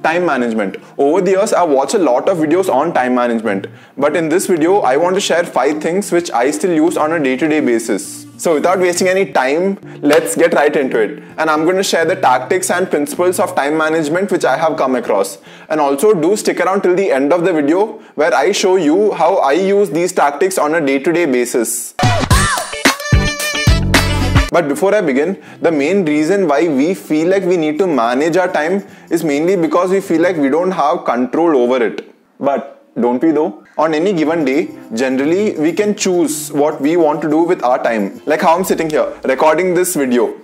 time management. Over the years, I've watched a lot of videos on time management. But in this video, I want to share 5 things which I still use on a day-to-day basis. So without wasting any time, let's get right into it. And I'm going to share the tactics and principles of time management which I have come across. And also do stick around till the end of the video where I show you how I use these tactics on a day-to-day basis. But before I begin, the main reason why we feel like we need to manage our time is mainly because we feel like we don't have control over it. But don't we though? On any given day, generally we can choose what we want to do with our time. Like how I'm sitting here, recording this video.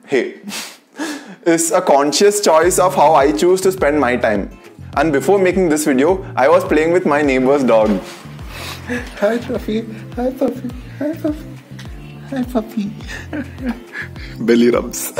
Hey, it's a conscious choice of how I choose to spend my time. And before making this video, I was playing with my neighbor's dog. Hi puppy, hi puppy, hi puppy, hi puppy. Belly rubs.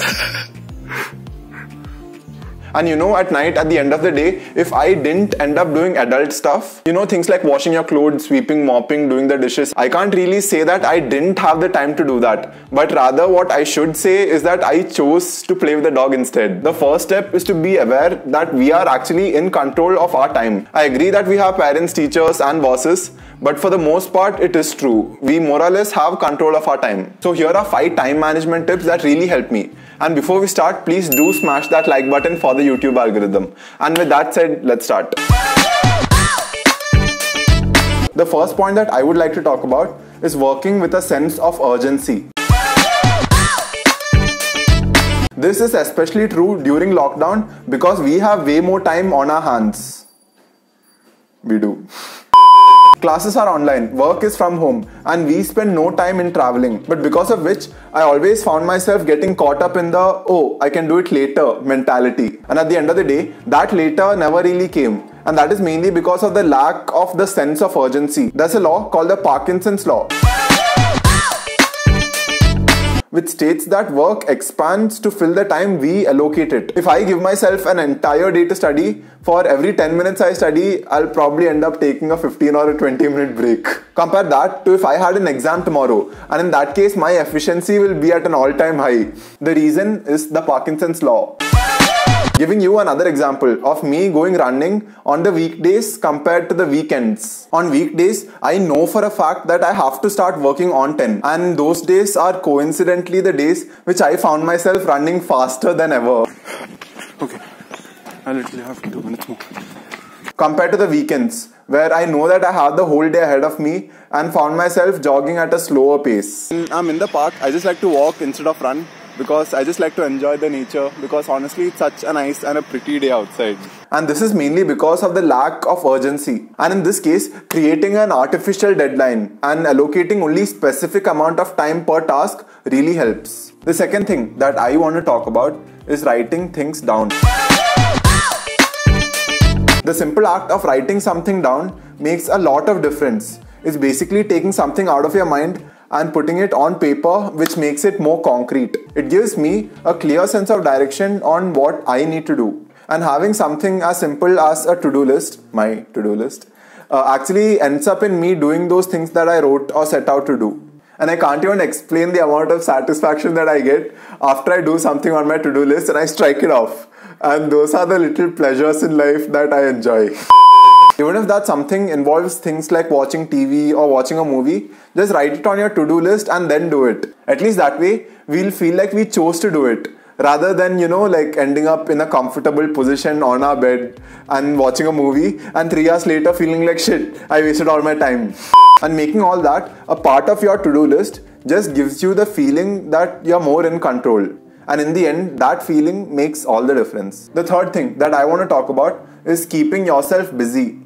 And you know, at night, at the end of the day, if I didn't end up doing adult stuff, you know, things like washing your clothes, sweeping, mopping, doing the dishes, I can't really say that I didn't have the time to do that. But rather what I should say is that I chose to play with the dog instead. The first step is to be aware that we are actually in control of our time. I agree that we have parents, teachers and bosses, but for the most part, it is true. We more or less have control of our time. So here are 5 time management tips that really help me. And before we start, please do smash that like button for the YouTube algorithm. And with that said, let's start. The first point that I would like to talk about is working with a sense of urgency. This is especially true during lockdown because we have way more time on our hands. We do. Classes are online, work is from home, and we spend no time in traveling. But because of which, I always found myself getting caught up in the, oh, I can do it later mentality. And at the end of the day, that later never really came. And that is mainly because of the lack of the sense of urgency. There's a law called the Parkinson's law, which states that work expands to fill the time we allocate it. If I give myself an entire day to study, for every 10 minutes I study, I'll probably end up taking a 15 or a 20-minute break. Compare that to if I had an exam tomorrow, and in that case my efficiency will be at an all-time high. The reason is the Parkinson's law. Giving you another example of me going running on the weekdays compared to the weekends. On weekdays, I know for a fact that I have to start working on 10, and those days are coincidentally the days which I found myself running faster than ever. Okay, I literally have 2 minutes more. Compared to the weekends, where I know that I have the whole day ahead of me and found myself jogging at a slower pace. When I'm in the park, I just like to walk instead of run. Because I just like to enjoy the nature, because honestly it's such a nice and a pretty day outside. And this is mainly because of the lack of urgency. And in this case, creating an artificial deadline and allocating only specific amount of time per task really helps. The second thing that I want to talk about is writing things down. The simple act of writing something down makes a lot of difference. It's basically taking something out of your mind and putting it on paper, which makes it more concrete. It gives me a clear sense of direction on what I need to do. And having something as simple as a to-do list, my to-do list, actually ends up in me doing those things that I wrote or set out to do. And I can't even explain the amount of satisfaction that I get after I do something on my to-do list and I strike it off. And those are the little pleasures in life that I enjoy. Even if that something involves things like watching TV or watching a movie, just write it on your to-do list and then do it. At least that way, we'll feel like we chose to do it. Rather than, you know, like ending up in a comfortable position on our bed and watching a movie and 3 hours later feeling like shit, I wasted all my time. And making all that a part of your to-do list just gives you the feeling that you're more in control. And in the end, that feeling makes all the difference. The third thing that I want to talk about is keeping yourself busy.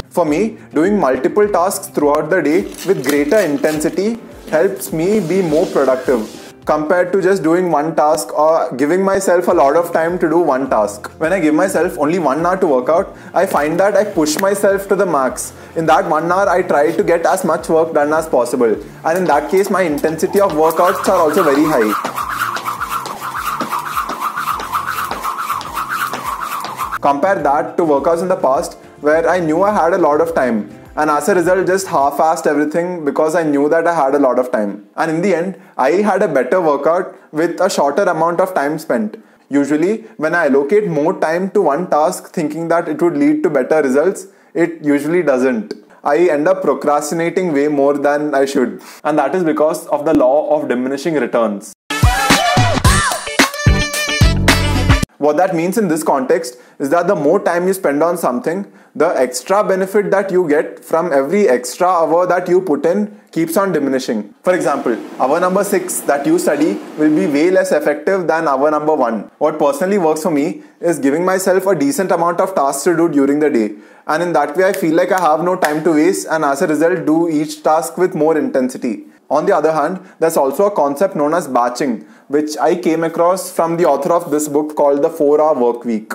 For me, doing multiple tasks throughout the day with greater intensity helps me be more productive compared to just doing one task or giving myself a lot of time to do one task. When I give myself only 1 hour to work out, I find that I push myself to the max. In that 1 hour, I try to get as much work done as possible. And in that case, my intensity of workouts are also very high. Compare that to workouts in the past where I knew I had a lot of time, and as a result just half-assed everything because I knew that I had a lot of time. And in the end, I had a better workout with a shorter amount of time spent. Usually, when I allocate more time to one task thinking that it would lead to better results, it usually doesn't. I end up procrastinating way more than I should. And that is because of the law of diminishing returns. What that means in this context is that the more time you spend on something, the extra benefit that you get from every extra hour that you put in keeps on diminishing. For example, hour number 6 that you study will be way less effective than hour number 1. What personally works for me is giving myself a decent amount of tasks to do during the day. And in that way, I feel like I have no time to waste and as a result do each task with more intensity. On the other hand, there's also a concept known as batching, which I came across from the author of this book called The 4-Hour Work Week,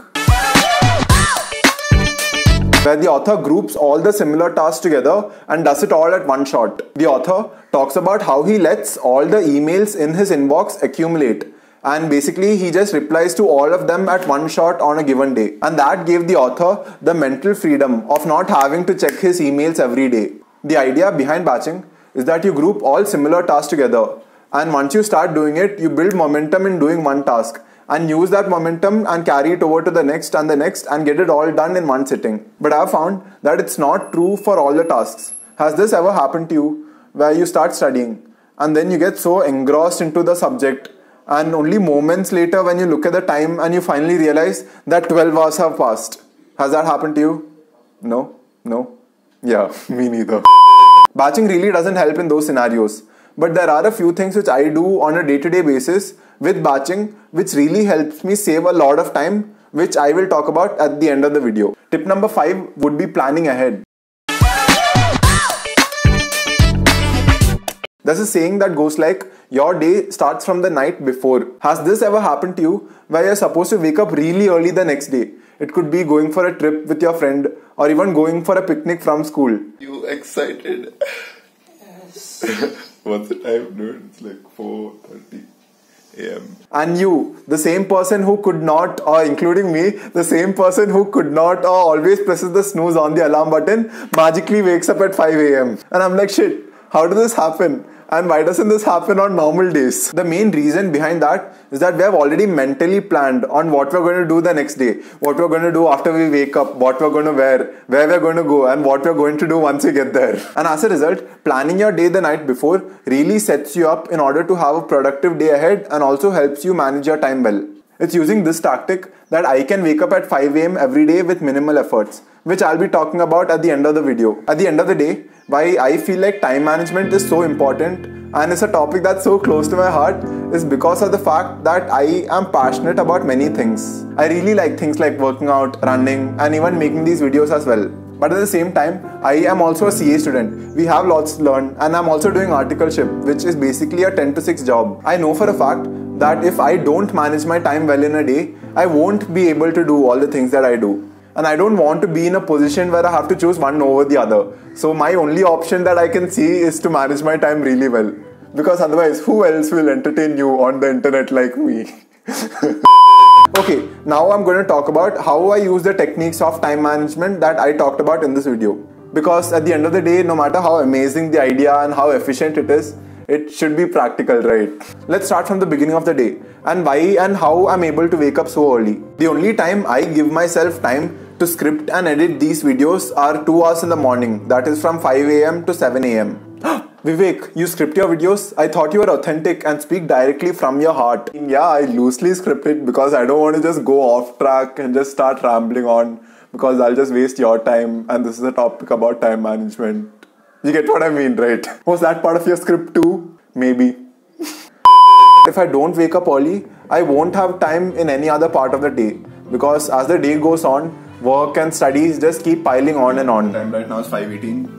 where the author groups all the similar tasks together and does it all at one shot. The author talks about how he lets all the emails in his inbox accumulate, and basically he just replies to all of them at one shot on a given day. And that gave the author the mental freedom of not having to check his emails every day. The idea behind batching is that you group all similar tasks together, and once you start doing it, you build momentum in doing one task and use that momentum and carry it over to the next and get it all done in one sitting. But I have found that it's not true for all the tasks. Has this ever happened to you where you start studying and then you get so engrossed into the subject and only moments later when you look at the time and you finally realize that 12 hours have passed? Has that happened to you? No? Yeah, me neither. Batching really doesn't help in those scenarios, but there are a few things which I do on a day-to-day basis with batching which really helps me save a lot of time, which I will talk about at the end of the video. Tip number 5 would be planning ahead. There's a saying that goes like, your day starts from the night before. Has this ever happened to you where you're supposed to wake up really early the next day? It could be going for a trip with your friend or even going for a picnic from school. You excited? Yes. What's the time, dude? It's like 4:30 a.m. And you, the same person who could not, or including me, the same person who could not or always presses the snooze on the alarm button, magically wakes up at 5 a.m. And I'm like, shit, how did this happen? And why doesn't this happen on normal days? The main reason behind that is that we have already mentally planned on what we're going to do the next day, what we're going to do after we wake up, what we're going to wear, where we're going to go, and what we're going to do once we get there. And as a result, planning your day the night before really sets you up in order to have a productive day ahead and also helps you manage your time well. It's using this tactic that I can wake up at 5 a.m. every day with minimal efforts, which I'll be talking about at the end of the video. At the end of the day, why I feel like time management is so important and it's a topic that's so close to my heart is because of the fact that I am passionate about many things. I really like things like working out, running, and even making these videos as well. But at the same time, I am also a CA student. We have lots to learn, and I'm also doing articleship, which is basically a 10 to 6 job. I know for a fact that if I don't manage my time well in a day, I won't be able to do all the things that I do. And I don't want to be in a position where I have to choose one over the other. So my only option that I can see is to manage my time really well. Because otherwise, who else will entertain you on the internet like me? Okay, now I'm going to talk about how I use the techniques of time management that I talked about in this video. Because at the end of the day, no matter how amazing the idea and how efficient it is, it should be practical, right? Let's start from the beginning of the day and why and how I'm able to wake up so early. The only time I give myself time to script and edit these videos are 2 hours in the morning. That is from 5 a.m. to 7 a.m. Vivek, you script your videos? I thought you were authentic and speak directly from your heart. Yeah, I loosely script it because I don't want to just go off track and just start rambling on because I'll just waste your time and this is a topic about time management. You get what I mean, right? Was that part of your script too? Maybe. If I don't wake up early, I won't have time in any other part of the day because as the day goes on, work and studies just keep piling on and on. Time right now is 5:18.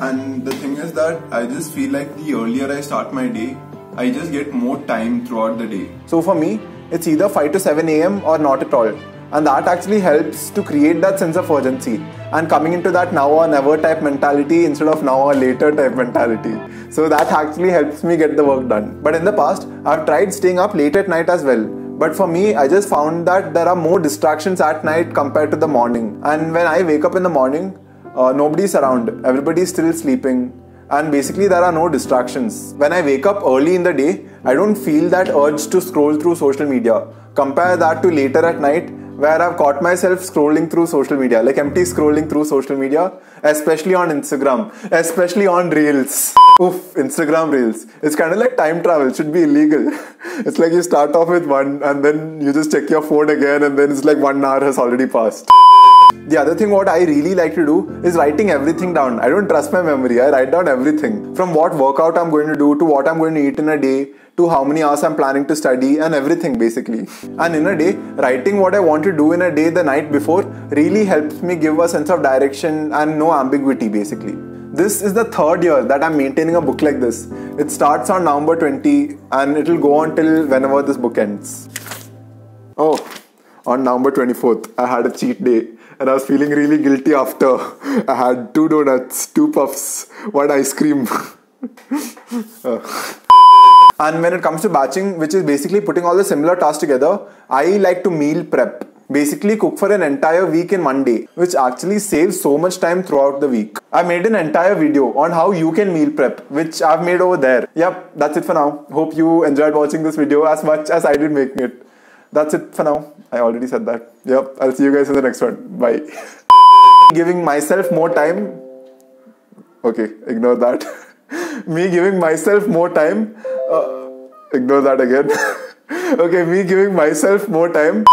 And the thing is that I just feel like the earlier I start my day, I just get more time throughout the day. So for me, it's either 5 to 7 a.m. or not at all. And that actually helps to create that sense of urgency and coming into that now or never type mentality instead of now or later type mentality. So that actually helps me get the work done. But in the past, I've tried staying up late at night as well. But for me, I just found that there are more distractions at night compared to the morning. And when I wake up in the morning, nobody's around, everybody's still sleeping, and basically there are no distractions. When I wake up early in the day, I don't feel that urge to scroll through social media. Compare that to later at night where I've caught myself scrolling through social media, like empty scrolling through social media, especially on Instagram, especially on Reels. Oof, Instagram Reels. It's kind of like time travel, it should be illegal. It's like you start off with one and then you just check your phone again and then it's like 1 hour has already passed. The other thing what I really like to do is writing everything down. I don't trust my memory, I write down everything. From what workout I'm going to do, to what I'm going to eat in a day, to how many hours I'm planning to study, and everything basically. And in a day, writing what I want to do in a day the night before really helps me give a sense of direction and no ambiguity basically. This is the 3rd year that I'm maintaining a book like this. It starts on November 20 and it will go on till whenever this book ends. Oh, on November 24th, I had a cheat day. And I was feeling really guilty after. I had 2 donuts, 2 puffs, 1 ice cream. And when it comes to batching, which is basically putting all the similar tasks together, I like to meal prep. Basically cook for an entire week in one day, which actually saves so much time throughout the week. I made an entire video on how you can meal prep, which I've made over there. Yep, that's it for now. Hope you enjoyed watching this video as much as I did making it. That's it for now. I already said that. Yep, I'll see you guys in the next one. Bye. Giving myself more time. Okay, ignore that. Me giving myself more time. Ignore that again. Okay, me giving myself more time.